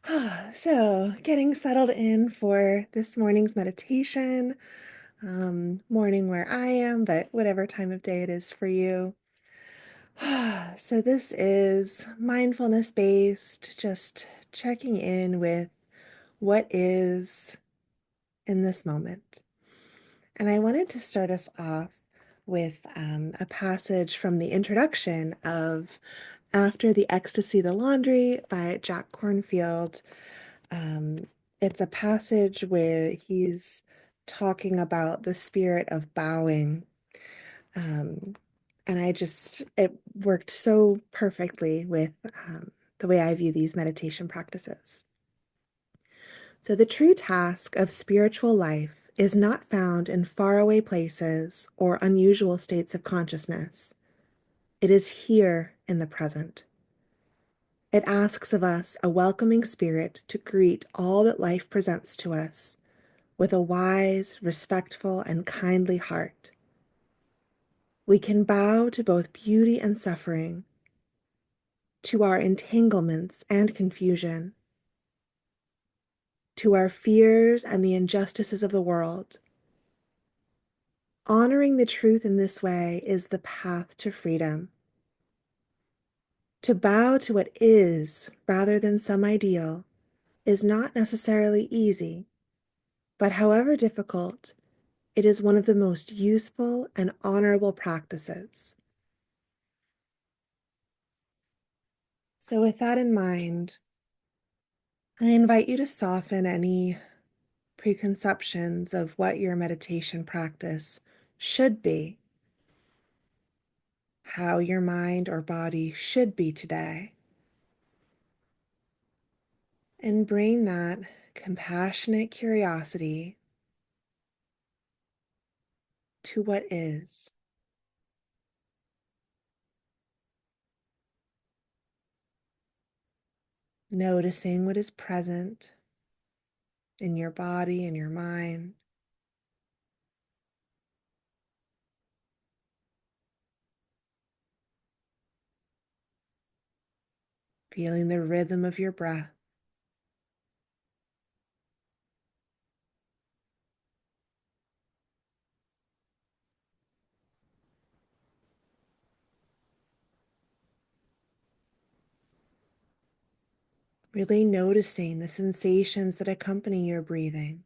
So, getting settled in for this morning's meditation, morning where I am, but whatever time of day it is for you. So, this is mindfulness based, just checking in with what is in this moment. And I wanted to start us off with a passage from the introduction of After the Ecstasy, the Laundry by Jack Kornfield. Um, it's a passage where he's talking about the spirit of bowing. Um, and it worked so perfectly with the way I view these meditation practices. So, the true task of spiritual life is not found in faraway places or unusual states of consciousness. It is here in the present. It asks of us a welcoming spirit to greet all that life presents to us with a wise, respectful, and kindly heart. We can bow to both beauty and suffering, to our entanglements and confusion, to our fears and the injustices of the world. Honoring the truth in this way is the path to freedom. To bow to what is rather than some ideal is not necessarily easy, but however difficult, it is one of the most useful and honorable practices. So, with that in mind, I invite you to soften any preconceptions of what your meditation practice should be, how your mind or body should be today, and bring that compassionate curiosity to what is. Noticing what is present in your body and your mind, feeling the rhythm of your breath. Really noticing the sensations that accompany your breathing.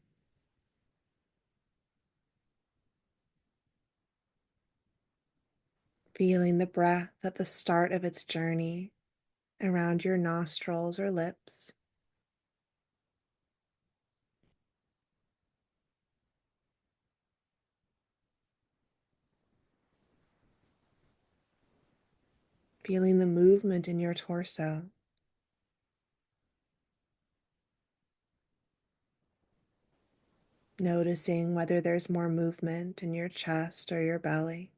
Feeling the breath at the start of its journey around your nostrils or lips. Feeling the movement in your torso. Noticing whether there's more movement in your chest or your belly.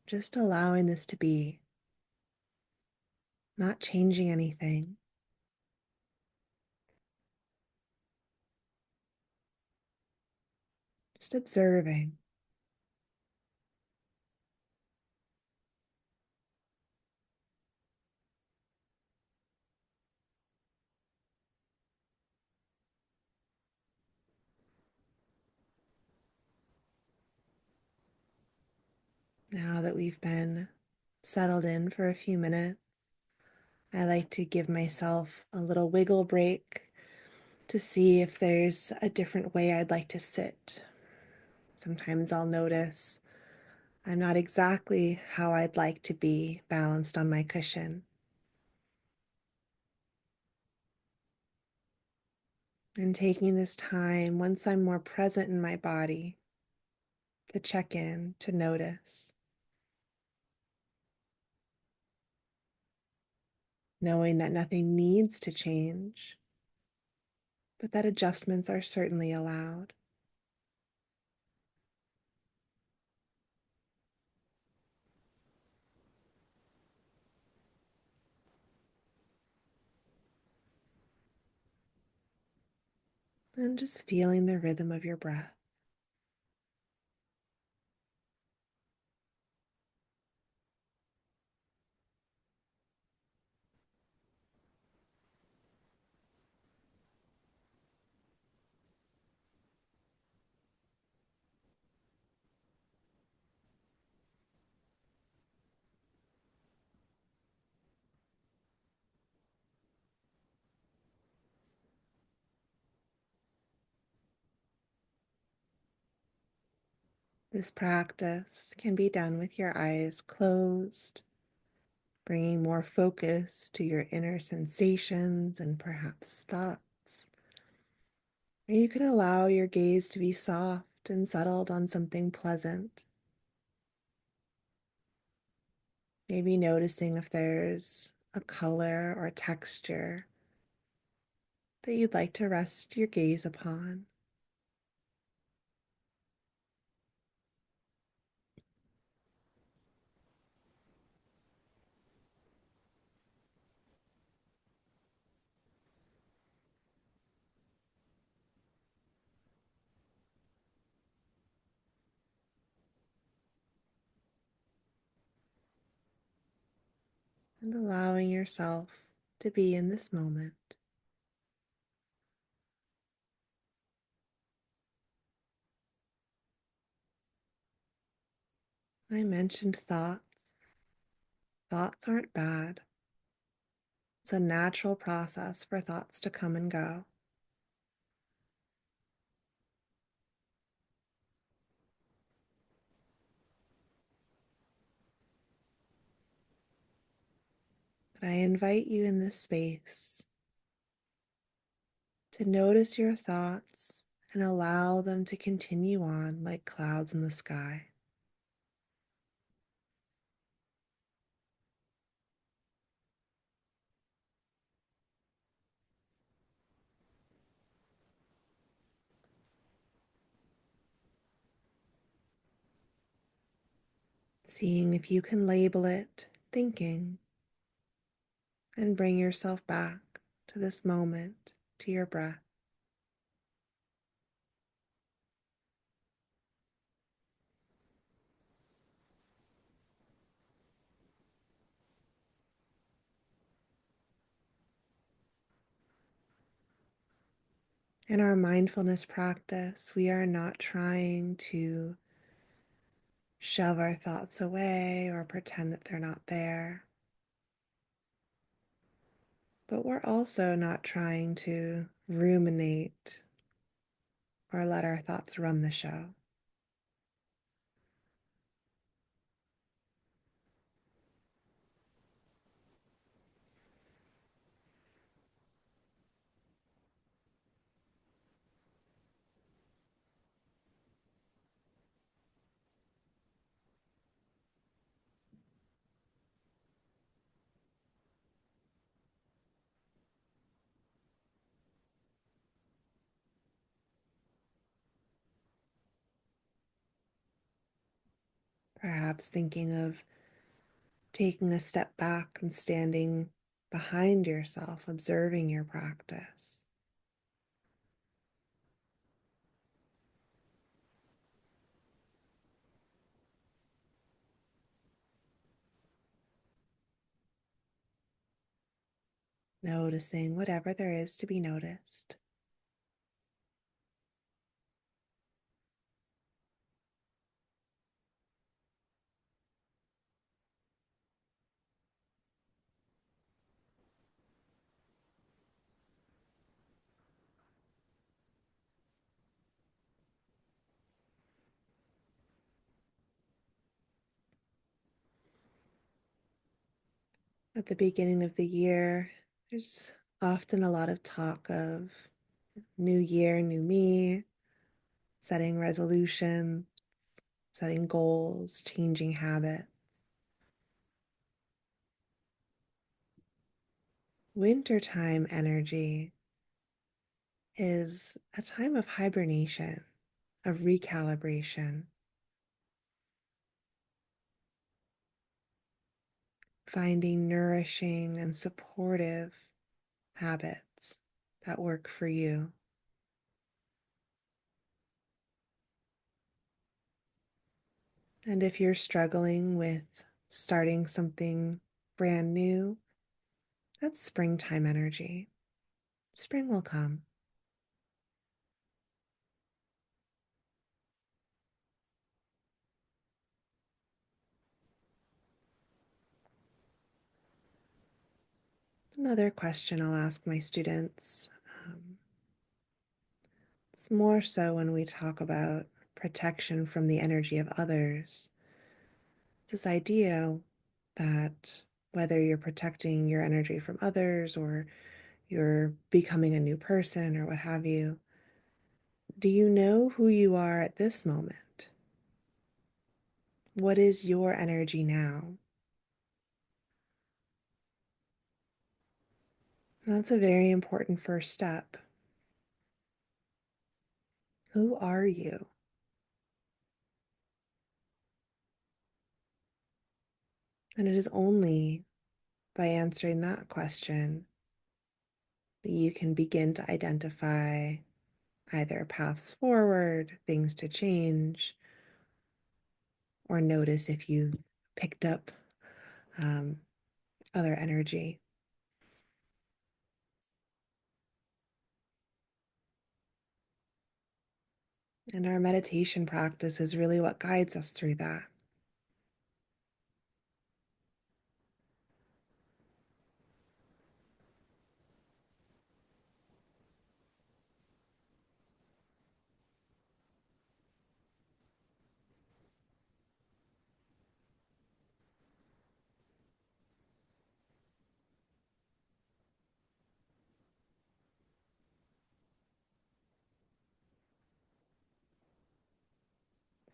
Just allowing this to be, not changing anything, just observing. Now that we've been settled in for a few minutes, I like to give myself a little wiggle break to see if there's a different way I'd like to sit. Sometimes I'll notice I'm not exactly how I'd like to be balanced on my cushion. And taking this time, once I'm more present in my body, to check in, to notice, knowing that nothing needs to change, but that adjustments are certainly allowed. and just feeling the rhythm of your breath. This practice can be done with your eyes closed, bringing more focus to your inner sensations and perhaps thoughts. Or you could allow your gaze to be soft and settled on something pleasant. Maybe noticing if there's a color or texture that you'd like to rest your gaze upon. And allowing yourself to be in this moment. I mentioned thoughts. Thoughts aren't bad. It's a natural process for thoughts to come and go. But I invite you in this space to notice your thoughts and allow them to continue on like clouds in the sky. Seeing if you can label it thinking and bring yourself back to this moment, to your breath. In our mindfulness practice, we are not trying to shove our thoughts away or pretend that they're not there. But we're also not trying to ruminate or let our thoughts run the show. Perhaps thinking of taking a step back and standing behind yourself, observing your practice. Noticing whatever there is to be noticed. At the beginning of the year, there's often a lot of talk of new year, new me, setting resolution, setting goals, changing habits. Wintertime energy is a time of hibernation, of recalibration, finding nourishing and supportive habits that work for you. And if you're struggling with starting something brand new, that's springtime energy. Spring will come. Another question I'll ask my students. It's more so when we talk about protection from the energy of others. This idea that whether you're protecting your energy from others or you're becoming a new person or what have you, do you know who you are at this moment? What is your energy now? That's a very important first step. Who are you? And it is only by answering that question that you can begin to identify either paths forward, things to change, or notice if you picked up um, other energy. And our meditation practice is really what guides us through that.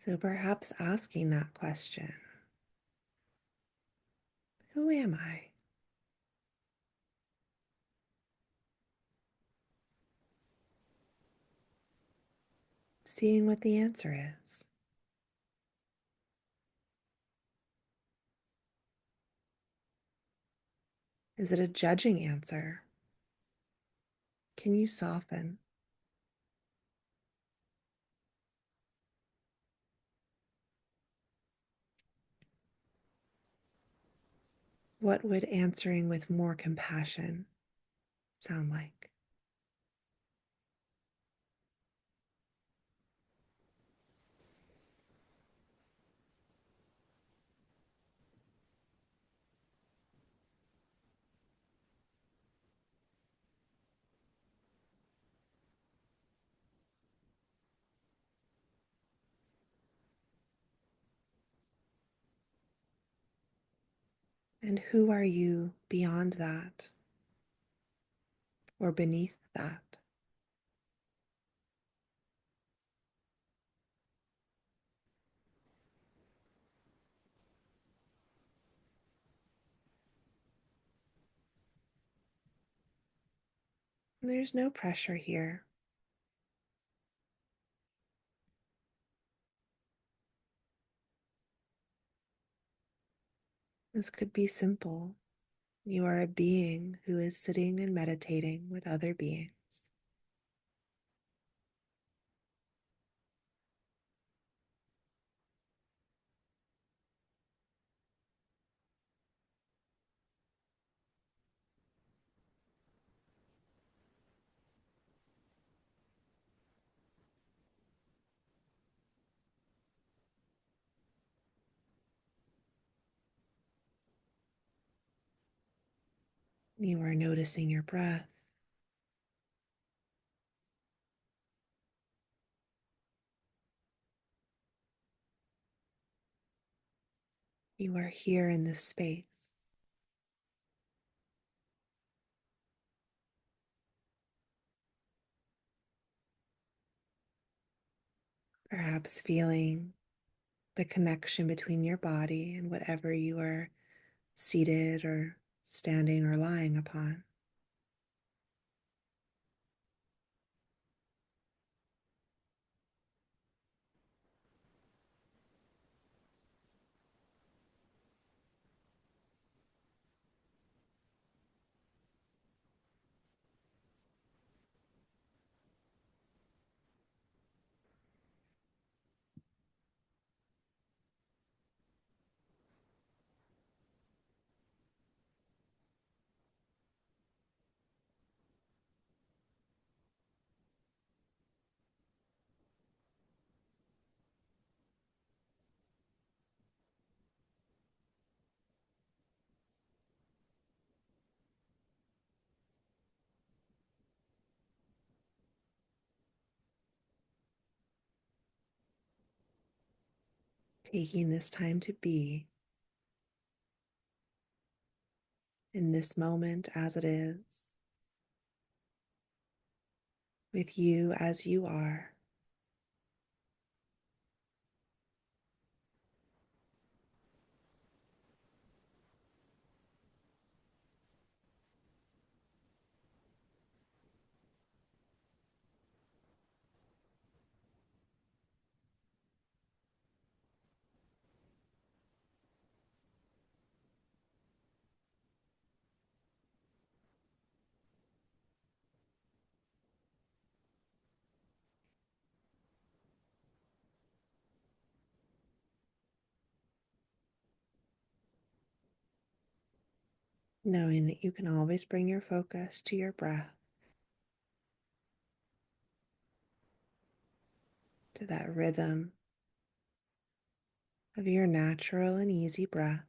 So perhaps asking that question, who am I? Seeing what the answer is. Is it a judging answer? Can you soften? What would answering with more compassion sound like? And who are you beyond that or beneath that? There's no pressure here. This could be simple. You are a being who is sitting and meditating with other beings. You are noticing your breath. You are here in this space, perhaps feeling the connection between your body and whatever you are seated or standing or lying upon. taking this time to be in this moment as it is, with you as you are. Knowing that you can always bring your focus to your breath, to that rhythm of your natural and easy breath.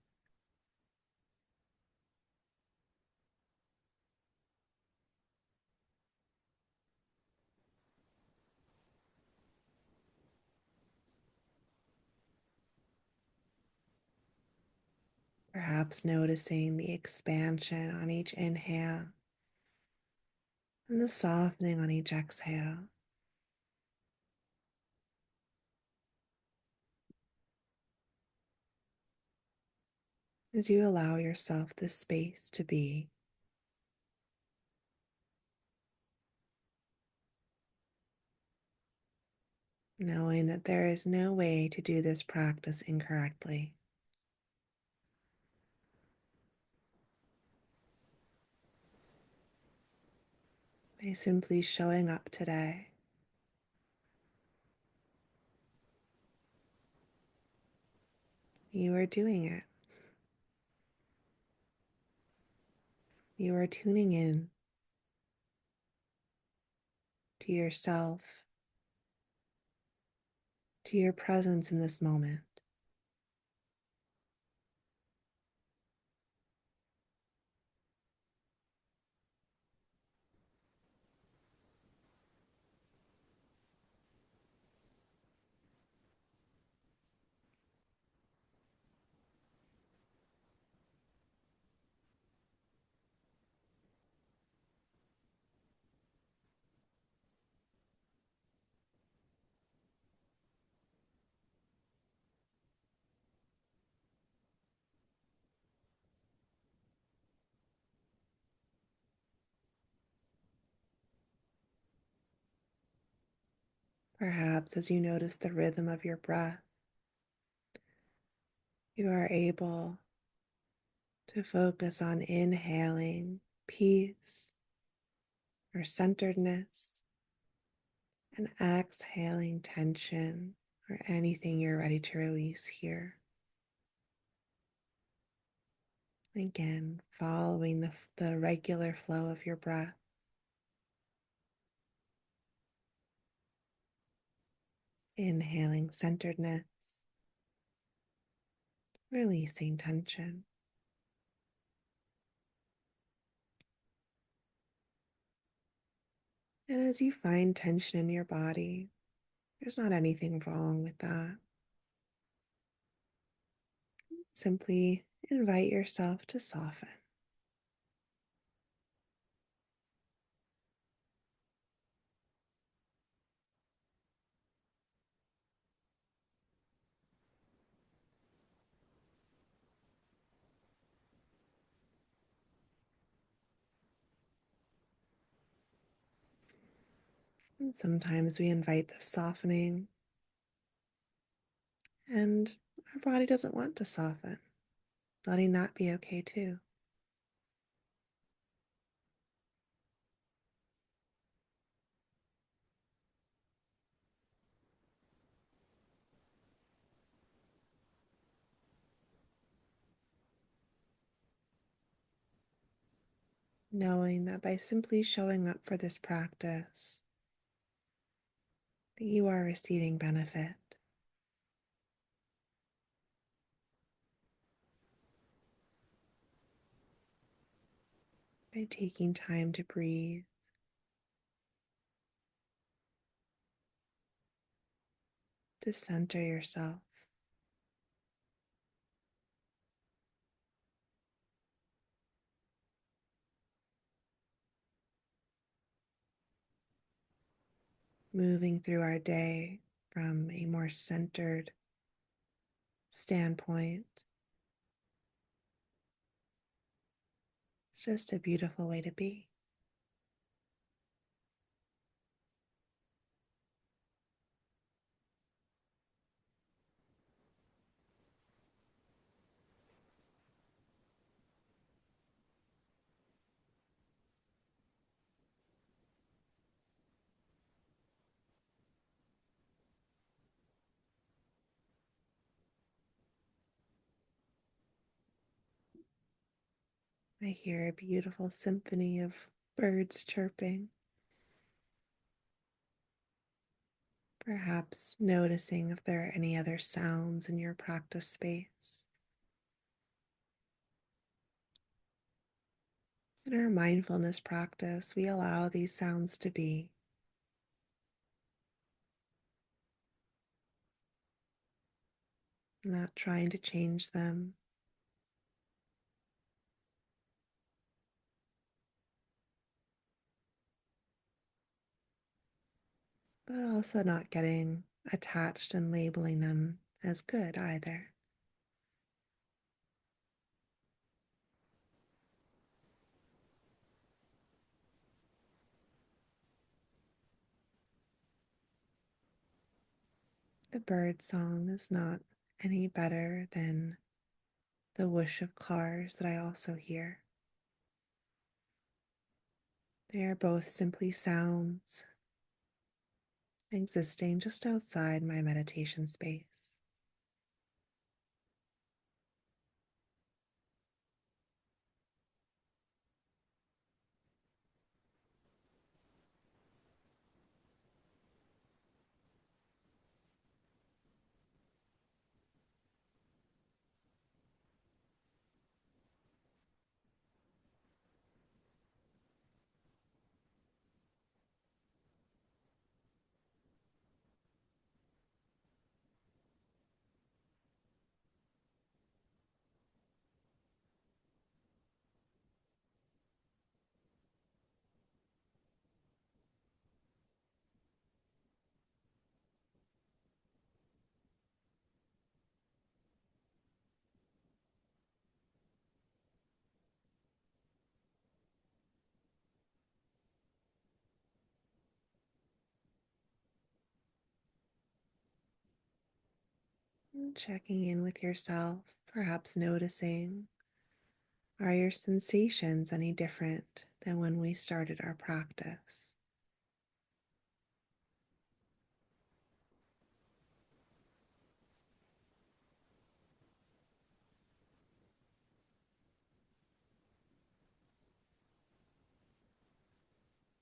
Perhaps noticing the expansion on each inhale and the softening on each exhale. As you allow yourself this space to be, knowing that there is no way to do this practice incorrectly. By simply showing up today, you are doing it. You are tuning in to yourself, to your presence in this moment. Perhaps as you notice the rhythm of your breath, you are able to focus on inhaling peace or centeredness and exhaling tension or anything you're ready to release here. Again, following the regular flow of your breath, inhaling centeredness, releasing tension. And as you find tension in your body, there's not anything wrong with that. Simply invite yourself to soften. And sometimes we invite the softening, and our body doesn't want to soften, letting that be okay too. Knowing that by simply showing up for this practice, that you are receiving benefit. By taking time to breathe, to center yourself. moving through our day from a more centered standpoint. It's just a beautiful way to be. I hear a beautiful symphony of birds chirping, perhaps noticing if there are any other sounds in your practice space. In our mindfulness practice, we allow these sounds to be, not trying to change them, but also not getting attached and labeling them as good either. The bird song is not any better than the whoosh of cars that I also hear. They are both simply sounds existing just outside my meditation space. And checking in with yourself, perhaps noticing, are your sensations any different than when we started our practice?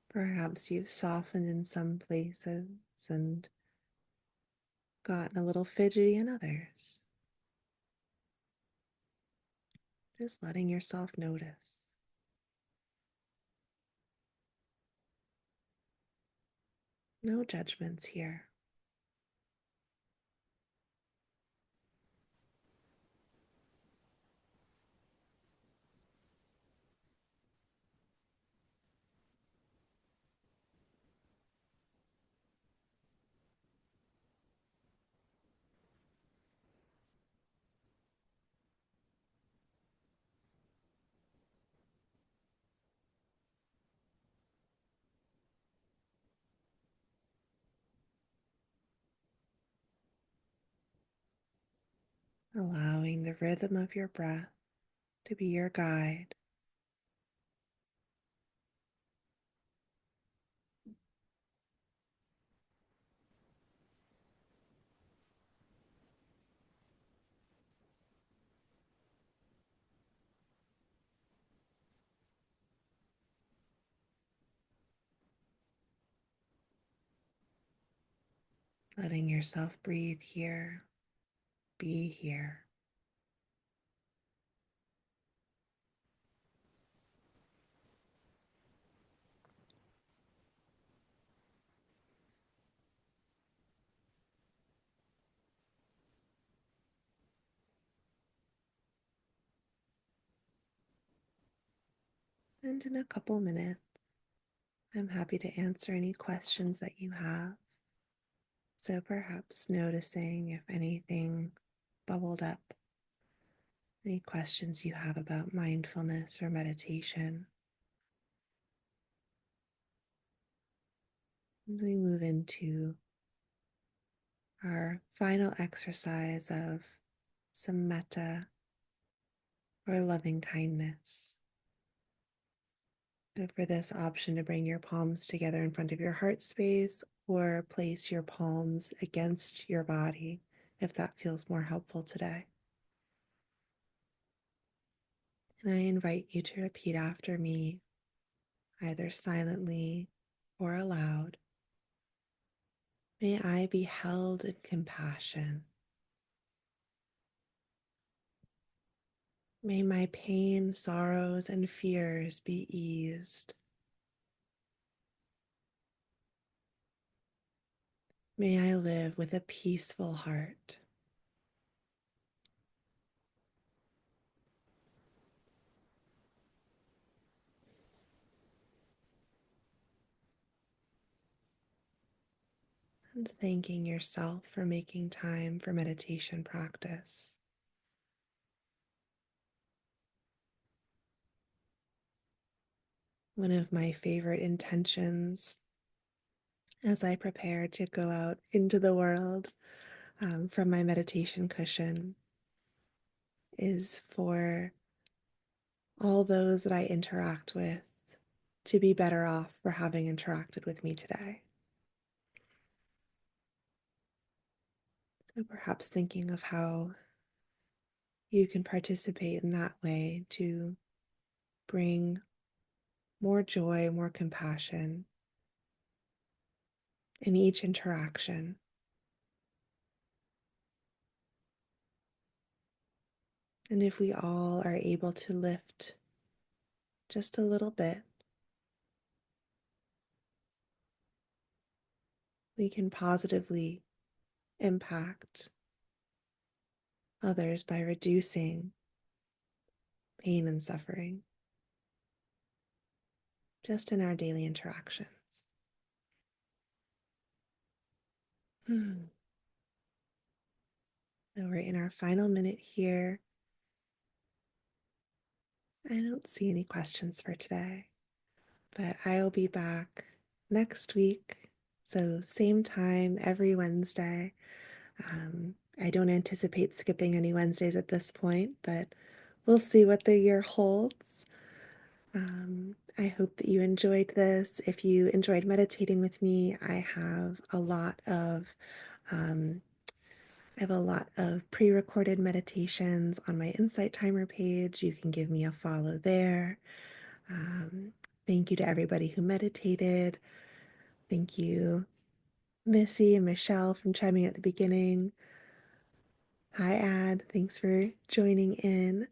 Perhaps you've softened in some places and gotten a little fidgety in others. Just letting yourself notice. No judgments here. Allowing the rhythm of your breath to be your guide. Letting yourself breathe here, be here. And in a couple minutes, I'm happy to answer any questions that you have. So perhaps noticing if anything bubbled up, any questions you have about mindfulness or meditation. As we move into our final exercise of some metta or loving kindness. So for this option to bring your palms together in front of your heart space or place your palms against your body if that feels more helpful today. And I invite you to repeat after me, either silently or aloud. May I be held in compassion. May my pain, sorrows, and fears be eased. May I live with a peaceful heart. And thanking yourself for making time for meditation practice. One of my favorite intentions as I prepare to go out into the world from my meditation cushion is for all those that I interact with to be better off for having interacted with me today. So perhaps thinking of how you can participate in that way to bring more joy, more compassion in each interaction. And if we all are able to lift just a little bit, we can positively impact others by reducing pain and suffering just in our daily interactions. So we're in our final minute here. I don't see any questions for today, but I'll be back next week. So, same time every Wednesday. I don't anticipate skipping any Wednesdays at this point, but we'll see what the year holds. I hope that you enjoyed this. If you enjoyed meditating with me, um, I have a lot of pre-recorded meditations on my Insight Timer page. You can give me a follow there. Um, Thank you to everybody who meditated. Thank you, Missy and Michelle, from chiming at the beginning. Hi, Ad. Thanks for joining in.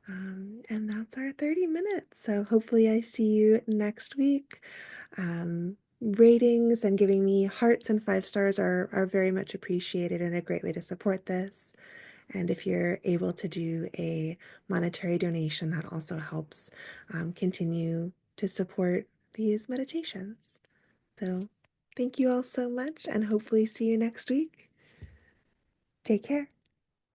And that's our 30 minutes. So hopefully I see you next week. Ratings and giving me hearts and 5 stars are very much appreciated and a great way to support this. And if you're able to do a monetary donation, that also helps continue to support these meditations. So thank you all so much and hopefully see you next week. Take care.